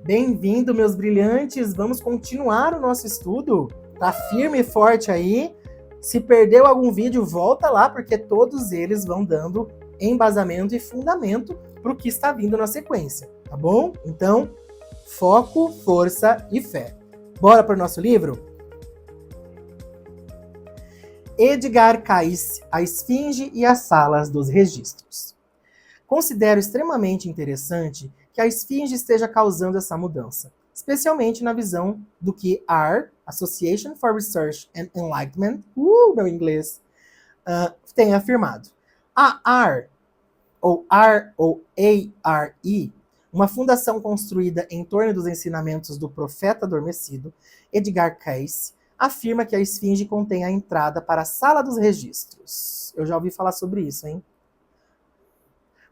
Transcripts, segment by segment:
Bem-vindo, meus brilhantes! Vamos continuar o nosso estudo? Tá firme e forte aí? Se perdeu algum vídeo, volta lá, porque todos eles vão dando embasamento e fundamento para o que está vindo na sequência, tá bom? Então, foco, força e fé. Bora para o nosso livro? Edgar Cayce, A Esfinge e as Salas dos Registros. Considero extremamente interessante que a esfinge esteja causando essa mudança, especialmente na visão do que AR, Association for Research and Enlightenment, meu inglês, tem afirmado. A AR, ou ARE, uma fundação construída em torno dos ensinamentos do profeta adormecido, Edgar Cayce, afirma que a esfinge contém a entrada para a sala dos registros. Eu já ouvi falar sobre isso, hein?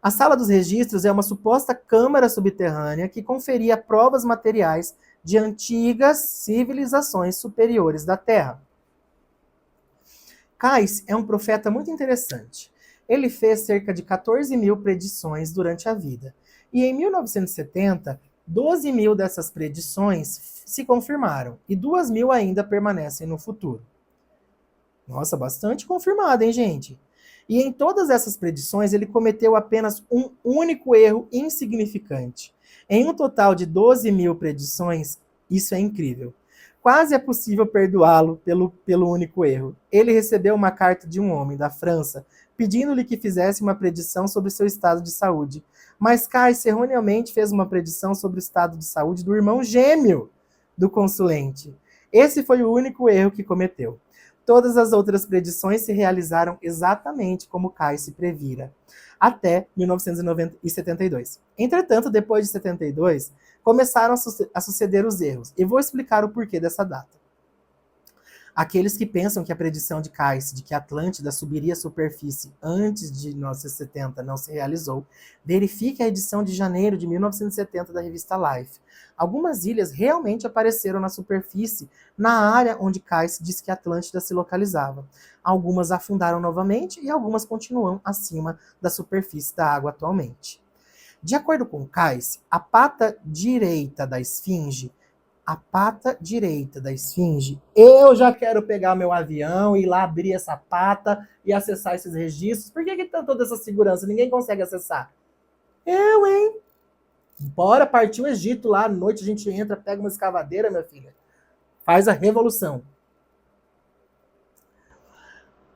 A sala dos registros é uma suposta câmara subterrânea que conferia provas materiais de antigas civilizações superiores da Terra. Cayce é um profeta muito interessante. Ele fez cerca de 14 mil predições durante a vida. E em 1970, 12 mil dessas predições se confirmaram e 2 mil ainda permanecem no futuro. Nossa, bastante confirmado, hein, gente? E em todas essas predições, ele cometeu apenas um único erro insignificante. Em um total de 12 mil predições, isso é incrível. Quase é possível perdoá-lo pelo único erro. Ele recebeu uma carta de um homem da França pedindo-lhe que fizesse uma predição sobre seu estado de saúde. Mas Cayce erroneamente fez uma predição sobre o estado de saúde do irmão gêmeo do consulente. Esse foi o único erro que cometeu. Todas as outras predições se realizaram exatamente como Cayce previra, até 1972. Entretanto, depois de 72, começaram a suceder os erros, e vou explicar o porquê dessa data. Aqueles que pensam que a predição de Cayce de que a Atlântida subiria à superfície antes de 1970 não se realizou, verifique a edição de janeiro de 1970 da revista Life. Algumas ilhas realmente apareceram na superfície, na área onde Cayce disse que a Atlântida se localizava. Algumas afundaram novamente e algumas continuam acima da superfície da água atualmente. De acordo com Cayce, a pata direita da esfinge, eu já quero pegar meu avião, ir lá abrir essa pata e acessar esses registros. Por que tem toda essa segurança? Ninguém consegue acessar. Eu, hein? Bora partir o Egito lá, à noite a gente entra, pega uma escavadeira, minha filha. Faz a revolução.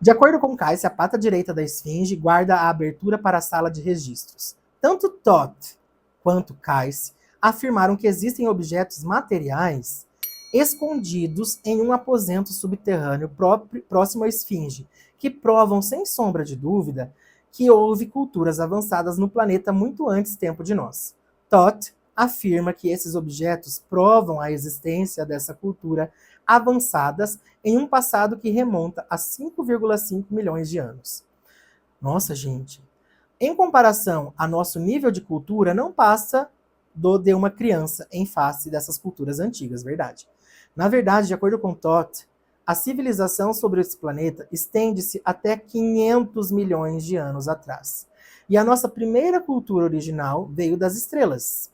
De acordo com Cayce, a pata direita da esfinge guarda a abertura para a sala de registros. Tanto Toth quanto Cayce afirmaram que existem objetos materiais escondidos em um aposento subterrâneo próximo à esfinge, que provam, sem sombra de dúvida, que houve culturas avançadas no planeta muito antes do tempo de nós. Toth afirma que esses objetos provam a existência dessa cultura avançadas em um passado que remonta a 5,5 milhões de anos. Nossa, gente. Em comparação a nosso nível de cultura, não passa de uma criança em face dessas culturas antigas, verdade? Na verdade, de acordo com Toth, a civilização sobre esse planeta estende-se até 500 milhões de anos atrás. E a nossa primeira cultura original veio das estrelas.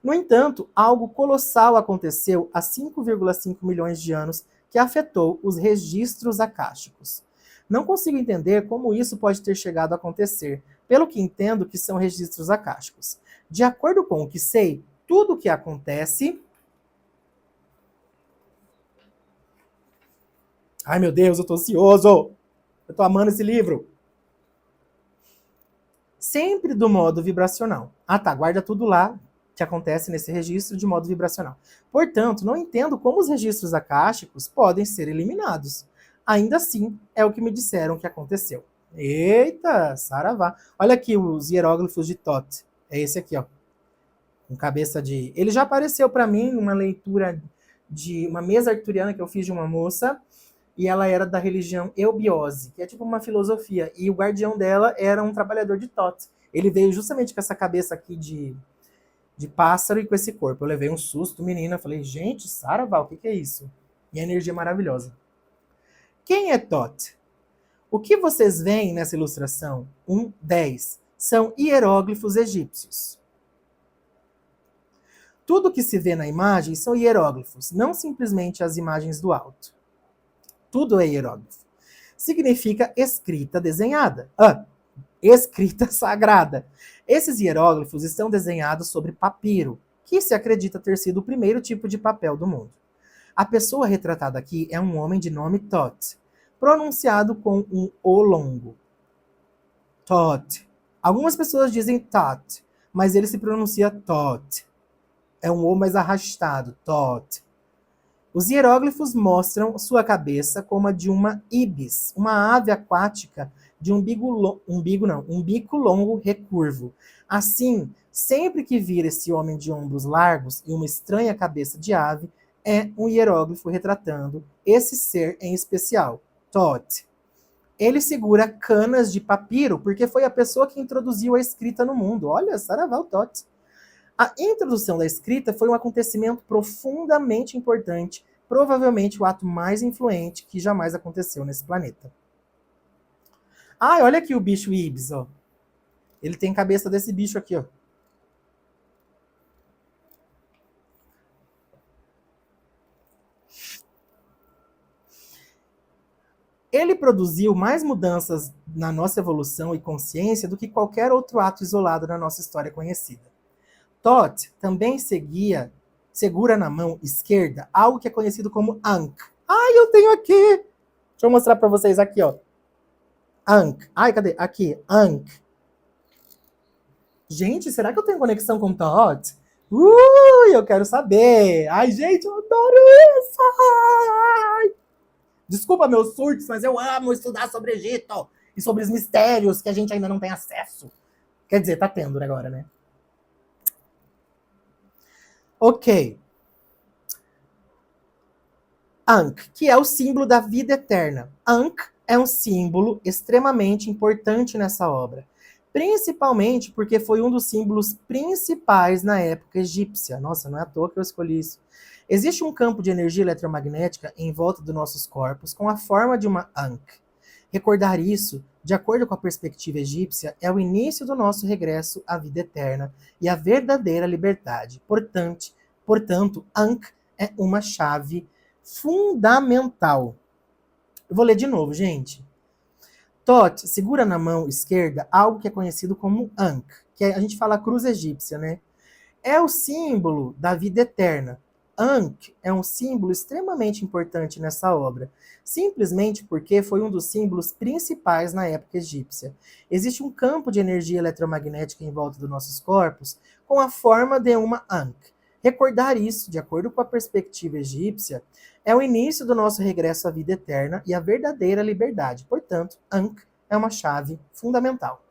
No entanto, algo colossal aconteceu há 5,5 milhões de anos que afetou os registros acásticos. Não consigo entender como isso pode ter chegado a acontecer, pelo que entendo que são registros acásticos. De acordo com o que sei, tudo o que acontece... Ai, meu Deus, eu tô ansioso! Eu tô amando esse livro! Sempre do modo vibracional. Ah, tá, guarda tudo lá que acontece nesse registro de modo vibracional. Portanto, não entendo como os registros acásticos podem ser eliminados. Ainda assim, é o que me disseram que aconteceu. Eita, saravá. Olha aqui os hieróglifos de Toth. É esse aqui, ó. Com cabeça de... Ele já apareceu para mim numa leitura de uma mesa arturiana que eu fiz de uma moça, e ela era da religião eubiose, que é tipo uma filosofia, e o guardião dela era um trabalhador de Toth. Ele veio justamente com essa cabeça aqui de pássaro e com esse corpo. Eu levei um susto, menina. Falei, gente, saravá, o que é isso? E a energia maravilhosa. Quem é Toth? O que vocês veem nessa ilustração 10 são hieróglifos egípcios. Tudo que se vê na imagem são hieróglifos, não simplesmente as imagens do alto. Tudo é hieróglifo. Significa escrita desenhada. Escrita sagrada. Esses hieróglifos estão desenhados sobre papiro, que se acredita ter sido o primeiro tipo de papel do mundo. A pessoa retratada aqui é um homem de nome Thoth, pronunciado com um O longo. Thoth. Algumas pessoas dizem Thoth, mas ele se pronuncia Thoth. É um O mais arrastado, Thoth. Os hieróglifos mostram sua cabeça como a de uma ibis, uma ave aquática de um bico longo recurvo. Assim, sempre que vir esse homem de ombros largos e uma estranha cabeça de ave, é um hieróglifo retratando esse ser em especial, Thoth. Ele segura canas de papiro porque foi a pessoa que introduziu a escrita no mundo. Olha, saravá o Thoth. A introdução da escrita foi um acontecimento profundamente importante, provavelmente o ato mais influente que jamais aconteceu nesse planeta. Olha aqui o bicho Ibis, ó. Ele tem cabeça desse bicho aqui, ó. Ele produziu mais mudanças na nossa evolução e consciência do que qualquer outro ato isolado na nossa história conhecida. Thoth também segura na mão esquerda algo que é conhecido como Ankh. Eu tenho aqui! Deixa eu mostrar para vocês aqui, ó. Ankh. Cadê? Aqui, Ankh. Gente, será que eu tenho conexão com Thoth? Eu quero saber! Gente, eu adoro isso! Desculpa meus surtos, mas eu amo estudar sobre Egito e sobre os mistérios que a gente ainda não tem acesso. Quer dizer, tá tendo agora, né? Ok. Ankh, que é o símbolo da vida eterna. Ankh é um símbolo extremamente importante nessa obra, principalmente porque foi um dos símbolos principais na época egípcia. Nossa, não é à toa que eu escolhi isso. Existe um campo de energia eletromagnética em volta dos nossos corpos com a forma de uma Ankh. Recordar isso, de acordo com a perspectiva egípcia, é o início do nosso regresso à vida eterna e à verdadeira liberdade. Portanto, Ankh é uma chave fundamental. Eu vou ler de novo, gente. Thoth segura na mão esquerda algo que é conhecido como Ankh, que a gente fala cruz egípcia, né? É o símbolo da vida eterna. Ankh é um símbolo extremamente importante nessa obra, simplesmente porque foi um dos símbolos principais na época egípcia. Existe um campo de energia eletromagnética em volta dos nossos corpos com a forma de uma Ankh. Recordar isso, de acordo com a perspectiva egípcia, é o início do nosso regresso à vida eterna e à verdadeira liberdade. Portanto, Ankh é uma chave fundamental.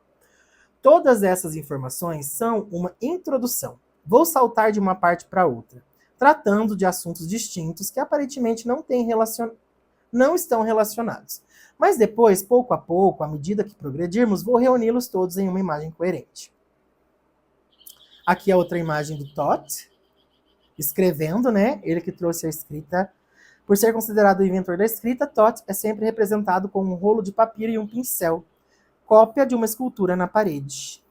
Todas essas informações são uma introdução. Vou saltar de uma parte para outra, tratando de assuntos distintos que aparentemente não estão relacionados. Mas depois, pouco a pouco, à medida que progredirmos, vou reuni-los todos em uma imagem coerente. Aqui é outra imagem do Thoth, escrevendo, né? Ele que trouxe a escrita. Por ser considerado o inventor da escrita, Thoth é sempre representado com um rolo de papiro e um pincel, cópia de uma escultura na parede.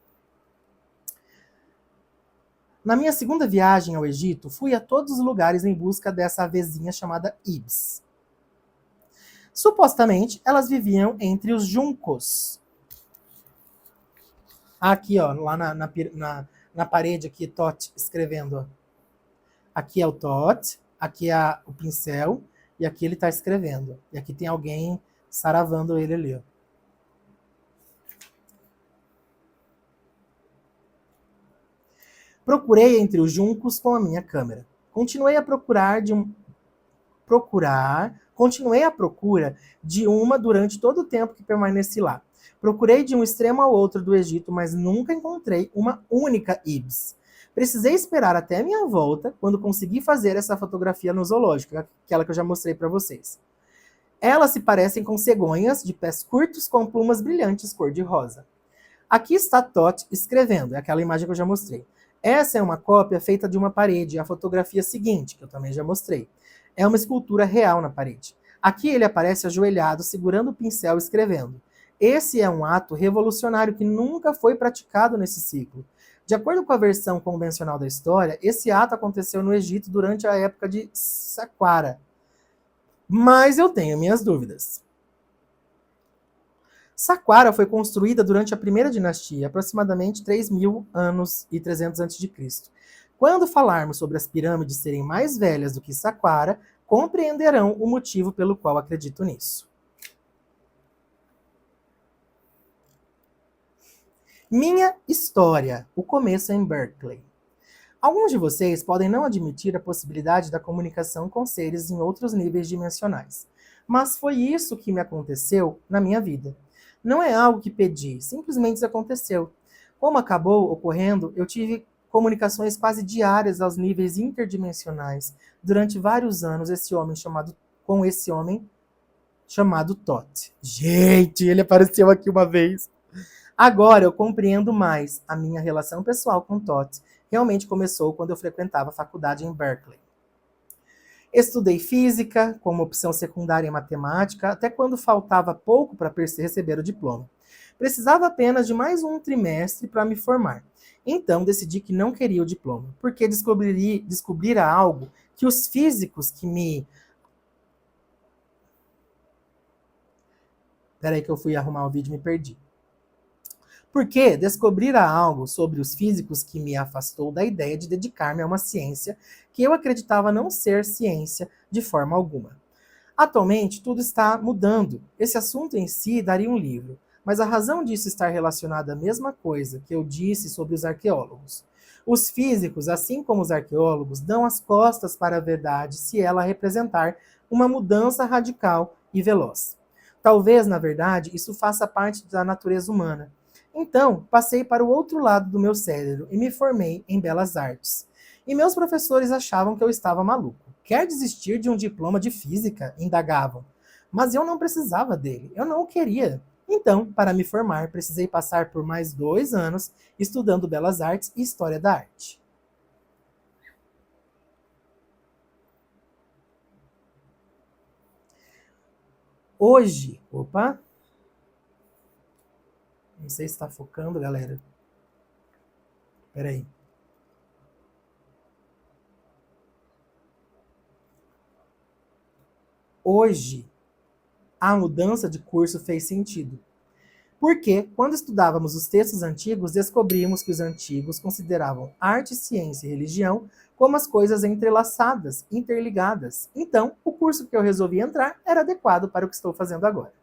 Na minha segunda viagem ao Egito, fui a todos os lugares em busca dessa avezinha chamada Ibis. Supostamente, elas viviam entre os juncos. Aqui, ó, lá na parede, aqui, Thoth escrevendo. Ó. Aqui é o Thoth, aqui é o pincel, e aqui ele está escrevendo. E aqui tem alguém saravando ele ali, ó. Procurei entre os juncos com a minha câmera. Continuei à procura de uma durante todo o tempo que permaneci lá. Procurei de um extremo ao outro do Egito, mas nunca encontrei uma única Ibis. Precisei esperar até a minha volta, quando consegui fazer essa fotografia no zoológico, aquela que eu já mostrei para vocês. Elas se parecem com cegonhas de pés curtos com plumas brilhantes cor-de-rosa. Aqui está Thoth escrevendo, é aquela imagem que eu já mostrei. Essa é uma cópia feita de uma parede, a fotografia seguinte, que eu também já mostrei. É uma escultura real na parede. Aqui ele aparece ajoelhado, segurando o pincel e escrevendo. Esse é um ato revolucionário que nunca foi praticado nesse ciclo. De acordo com a versão convencional da história, esse ato aconteceu no Egito durante a época de Saqqara. Mas eu tenho minhas dúvidas. Saqqara foi construída durante a primeira dinastia, aproximadamente 3.000 anos e 300 a.C. Quando falarmos sobre as pirâmides serem mais velhas do que Saqqara, compreenderão o motivo pelo qual acredito nisso. Minha história. O começo em Berkeley. Alguns de vocês podem não admitir a possibilidade da comunicação com seres em outros níveis dimensionais. Mas foi isso que me aconteceu na minha vida. Não é algo que pedi, simplesmente aconteceu. Como acabou ocorrendo, eu tive comunicações quase diárias aos níveis interdimensionais durante vários anos com esse homem chamado Thoth. Gente, ele apareceu aqui uma vez. Agora eu compreendo mais. A minha relação pessoal com Thoth realmente começou quando eu frequentava a faculdade em Berkeley. Estudei física como opção secundária em matemática, até quando faltava pouco para receber o diploma. Precisava apenas de mais um trimestre para me formar. Então decidi que não queria o diploma, porque descobrira algo que os físicos que me... Peraí que eu fui arrumar o vídeo e me perdi. Porque descobrira algo sobre os físicos que me afastou da ideia de dedicar-me a uma ciência que eu acreditava não ser ciência de forma alguma. Atualmente, tudo está mudando. Esse assunto em si daria um livro, mas a razão disso estar relacionada à mesma coisa que eu disse sobre os arqueólogos. Os físicos, assim como os arqueólogos, dão as costas para a verdade se ela representar uma mudança radical e veloz. Talvez, na verdade, isso faça parte da natureza humana. Então, passei para o outro lado do meu cérebro e me formei em Belas Artes. E meus professores achavam que eu estava maluco. Quer desistir de um diploma de física? Indagavam. Mas eu não precisava dele, eu não o queria. Então, para me formar, precisei passar por mais 2 anos estudando Belas Artes e História da Arte. Hoje, não sei se está focando, galera. Peraí. Hoje, a mudança de curso fez sentido. Porque, quando estudávamos os textos antigos, descobrimos que os antigos consideravam arte, ciência e religião como as coisas entrelaçadas, interligadas. Então, o curso que eu resolvi entrar era adequado para o que estou fazendo agora.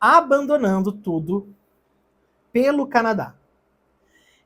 Abandonando tudo pelo Canadá.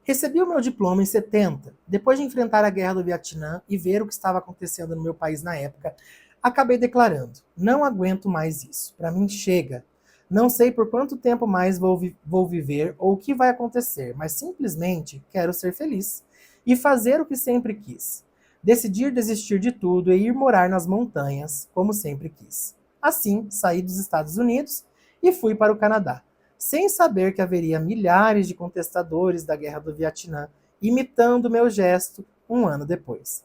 Recebi o meu diploma em 70. Depois de enfrentar a guerra do Vietnã e ver o que estava acontecendo no meu país na época, acabei declarando: não aguento mais isso. Para mim, chega. Não sei por quanto tempo mais vou viver ou o que vai acontecer, mas simplesmente quero ser feliz e fazer o que sempre quis. Decidir desistir de tudo e ir morar nas montanhas, como sempre quis. Assim, saí dos Estados Unidos e fui para o Canadá, sem saber que haveria milhares de contestadores da Guerra do Vietnã imitando meu gesto 1 ano depois.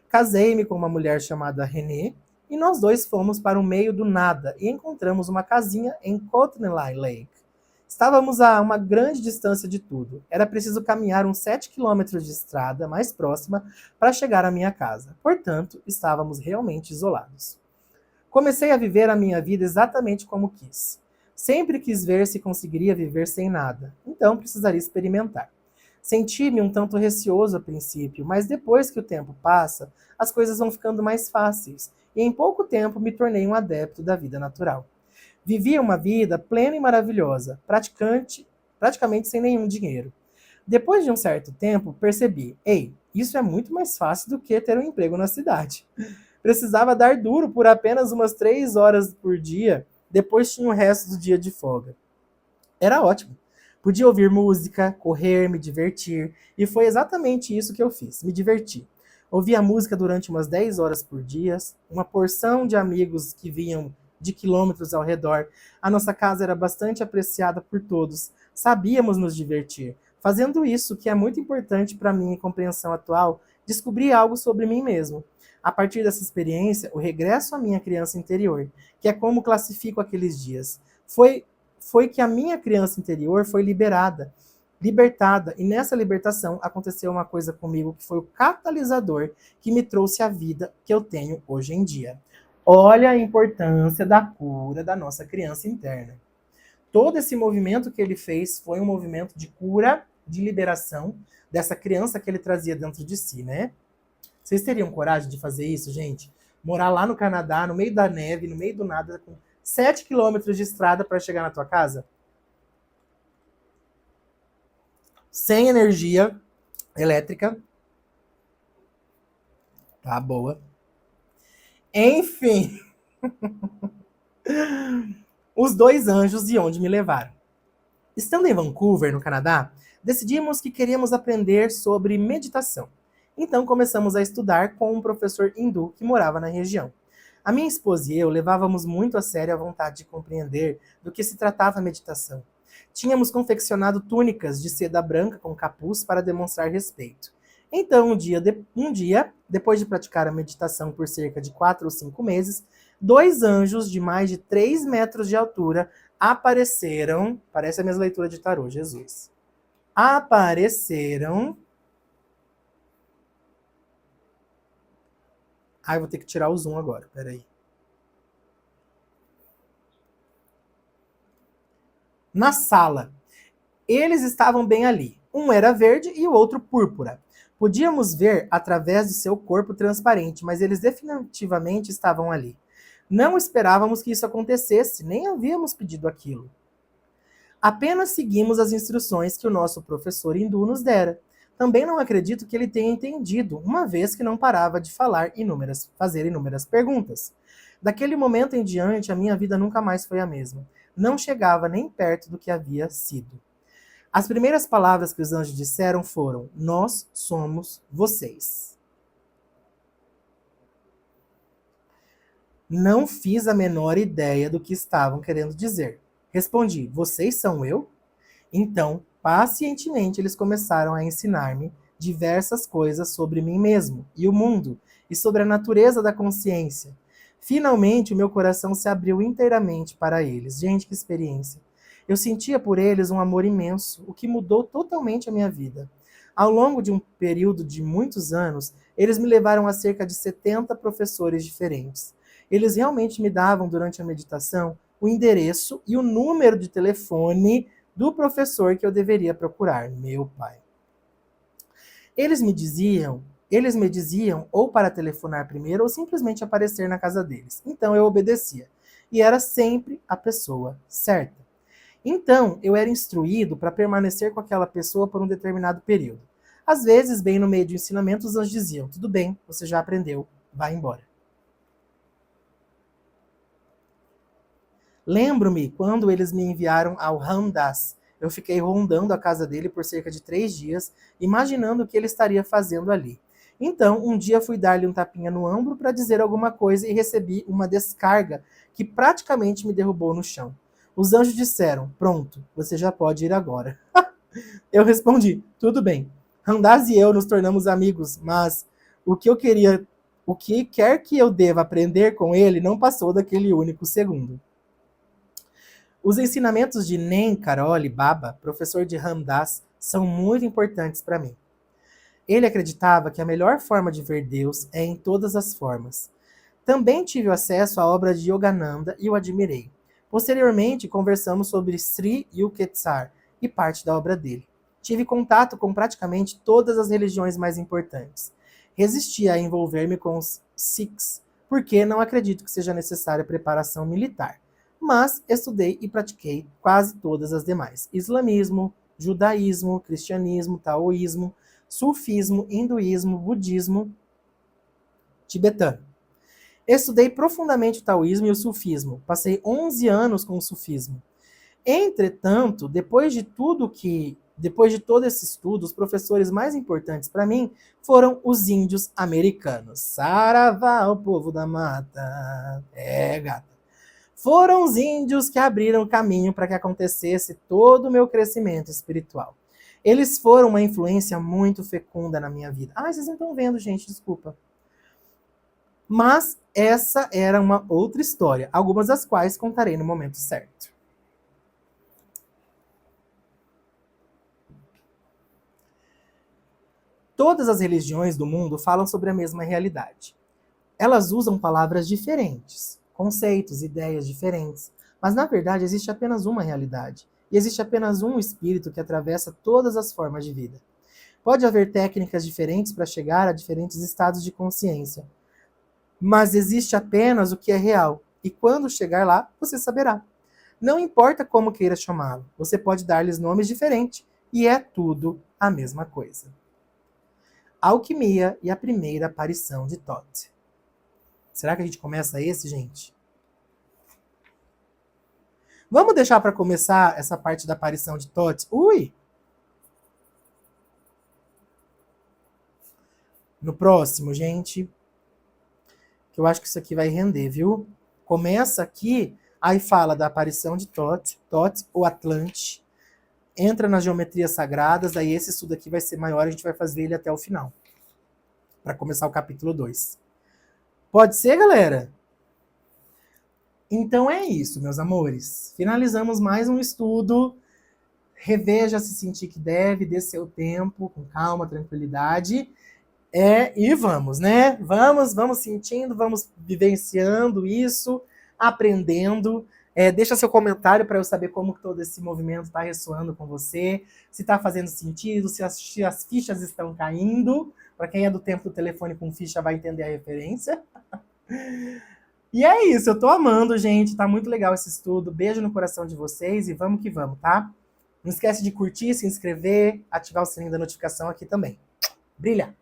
Casei-me com uma mulher chamada Renée, e nós dois fomos para o meio do nada e encontramos uma casinha em Kootenay Lake. Estávamos a uma grande distância de tudo. Era preciso caminhar uns 7 quilômetros de estrada mais próxima para chegar à minha casa. Portanto, estávamos realmente isolados. Comecei a viver a minha vida exatamente como quis. Sempre quis ver se conseguiria viver sem nada. Então precisaria experimentar. Senti-me um tanto receoso a princípio, mas depois que o tempo passa, as coisas vão ficando mais fáceis, e em pouco tempo me tornei um adepto da vida natural. Vivia uma vida plena e maravilhosa, praticamente sem nenhum dinheiro. Depois de um certo tempo, percebi, isso é muito mais fácil do que ter um emprego na cidade. Precisava dar duro por apenas umas 3 horas por dia, depois tinha o resto do dia de folga. Era ótimo. Podia ouvir música, correr, me divertir, e foi exatamente isso que eu fiz, me diverti. Ouvia música durante umas 10 horas por dia, uma porção de amigos que vinham de quilômetros ao redor. A nossa casa era bastante apreciada por todos, sabíamos nos divertir. Fazendo isso, que é muito importante para minha compreensão atual, descobri algo sobre mim mesmo. A partir dessa experiência, o regresso à minha criança interior, que é como classifico aqueles dias, foi que a minha criança interior foi liberada libertada. E nessa libertação aconteceu uma coisa comigo que foi o catalisador que me trouxe a vida que eu tenho hoje em dia. Olha a importância da cura da nossa criança interna. Todo esse movimento que ele fez foi um movimento de cura, de liberação dessa criança que ele trazia dentro de si, né? Vocês teriam coragem de fazer isso, gente? Morar lá no Canadá, no meio da neve, no meio do nada, com 7 quilômetros de estrada para chegar na tua casa? Sem energia elétrica. Tá boa. Enfim, os dois anjos de onde me levaram. Estando em Vancouver, no Canadá, decidimos que queríamos aprender sobre meditação. Então começamos a estudar com um professor hindu que morava na região. A minha esposa e eu levávamos muito a sério a vontade de compreender do que se tratava a meditação. Tínhamos confeccionado túnicas de seda branca com capuz para demonstrar respeito. Então, um dia, depois de praticar a meditação por cerca de 4 ou 5 meses, dois anjos de mais de 3 metros de altura apareceram. Parece a minha leitura de tarô, Jesus. Apareceram. Ai, vou ter que tirar o zoom agora, peraí. Na sala. Eles estavam bem ali. Um era verde e o outro púrpura. Podíamos ver através de seu corpo transparente, mas eles definitivamente estavam ali. Não esperávamos que isso acontecesse, nem havíamos pedido aquilo. Apenas seguimos as instruções que o nosso professor hindu nos dera. Também não acredito que ele tenha entendido, uma vez que não parava de fazer inúmeras perguntas. Daquele momento em diante, a minha vida nunca mais foi a mesma. Não chegava nem perto do que havia sido. As primeiras palavras que os anjos disseram foram: nós somos vocês. Não fiz a menor ideia do que estavam querendo dizer. Respondi: vocês são eu? Então, pacientemente, eles começaram a ensinar-me diversas coisas sobre mim mesmo e o mundo, e sobre a natureza da consciência. Finalmente, o meu coração se abriu inteiramente para eles. Gente, que experiência! Eu sentia por eles um amor imenso, o que mudou totalmente a minha vida. Ao longo de um período de muitos anos, eles me levaram a cerca de 70 professores diferentes. Eles realmente me davam, durante a meditação, o endereço e o número de telefone do professor que eu deveria procurar, meu pai. Eles me diziam ou para telefonar primeiro ou simplesmente aparecer na casa deles. Então eu obedecia. E era sempre a pessoa certa. Então eu era instruído para permanecer com aquela pessoa por um determinado período. Às vezes, bem no meio do ensinamento, os anjos diziam: tudo bem, você já aprendeu, vá embora. Lembro-me quando eles me enviaram ao Ramdas. Eu fiquei rondando a casa dele por cerca de 3 dias, imaginando o que ele estaria fazendo ali. Então, um dia fui dar-lhe um tapinha no ombro para dizer alguma coisa e recebi uma descarga que praticamente me derrubou no chão. Os anjos disseram: pronto, você já pode ir agora. Eu respondi: tudo bem. Ramdas e eu nos tornamos amigos, mas o que eu queria, o que quer que eu deva aprender com ele não passou daquele único segundo. Os ensinamentos de Nen Karoli Baba, professor de Ramdas, são muito importantes para mim. Ele acreditava que a melhor forma de ver Deus é em todas as formas. Também tive acesso à obra de Yogananda e o admirei. Posteriormente, conversamos sobre Sri Yukteswar e parte da obra dele. Tive contato com praticamente todas as religiões mais importantes. Resisti a envolver-me com os Sikhs, porque não acredito que seja necessária preparação militar. Mas estudei e pratiquei quase todas as demais: islamismo, judaísmo, cristianismo, taoísmo, sufismo, hinduísmo, budismo, tibetano. Estudei profundamente o taoísmo e o sufismo. Passei 11 anos com o sufismo. Entretanto, depois de todo esse estudo, os professores mais importantes para mim foram os índios americanos. Saravá, o povo da mata. É, gata. Foram os índios que abriram o caminho para que acontecesse todo o meu crescimento espiritual. Eles foram uma influência muito fecunda na minha vida. Ah, vocês não estão vendo, gente, desculpa. Mas essa era uma outra história, algumas das quais contarei no momento certo. Todas as religiões do mundo falam sobre a mesma realidade. Elas usam palavras diferentes, conceitos, ideias diferentes, mas na verdade existe apenas uma realidade. E existe apenas um espírito que atravessa todas as formas de vida. Pode haver técnicas diferentes para chegar a diferentes estados de consciência, mas existe apenas o que é real. E quando chegar lá, você saberá. Não importa como queira chamá-lo, você pode dar-lhes nomes diferentes, e é tudo a mesma coisa. Alquimia e a primeira aparição de Thoth. Será que a gente começa esse, gente? Vamos deixar para começar essa parte da aparição de Thoth? No próximo, gente. Que eu acho que isso aqui vai render, viu? Começa aqui, aí fala da aparição de Thoth, o Atlante. Entra nas geometrias sagradas, aí esse estudo aqui vai ser maior, a gente vai fazer ele até o final. Para começar o capítulo 2. Pode ser, galera? Então é isso, meus amores. Finalizamos mais um estudo. Reveja se sentir que deve, dê seu tempo, com calma, tranquilidade. E vamos, né? Vamos sentindo, vamos vivenciando isso, aprendendo. Deixa seu comentário para eu saber como todo esse movimento está ressoando com você, se está fazendo sentido, se as fichas estão caindo. Para quem é do tempo do telefone com ficha vai entender a referência. E é isso, eu tô amando, gente. Tá muito legal esse estudo. Beijo no coração de vocês e vamos que vamos, tá? Não esquece de curtir, se inscrever, ativar o sininho da notificação aqui também. Brilha!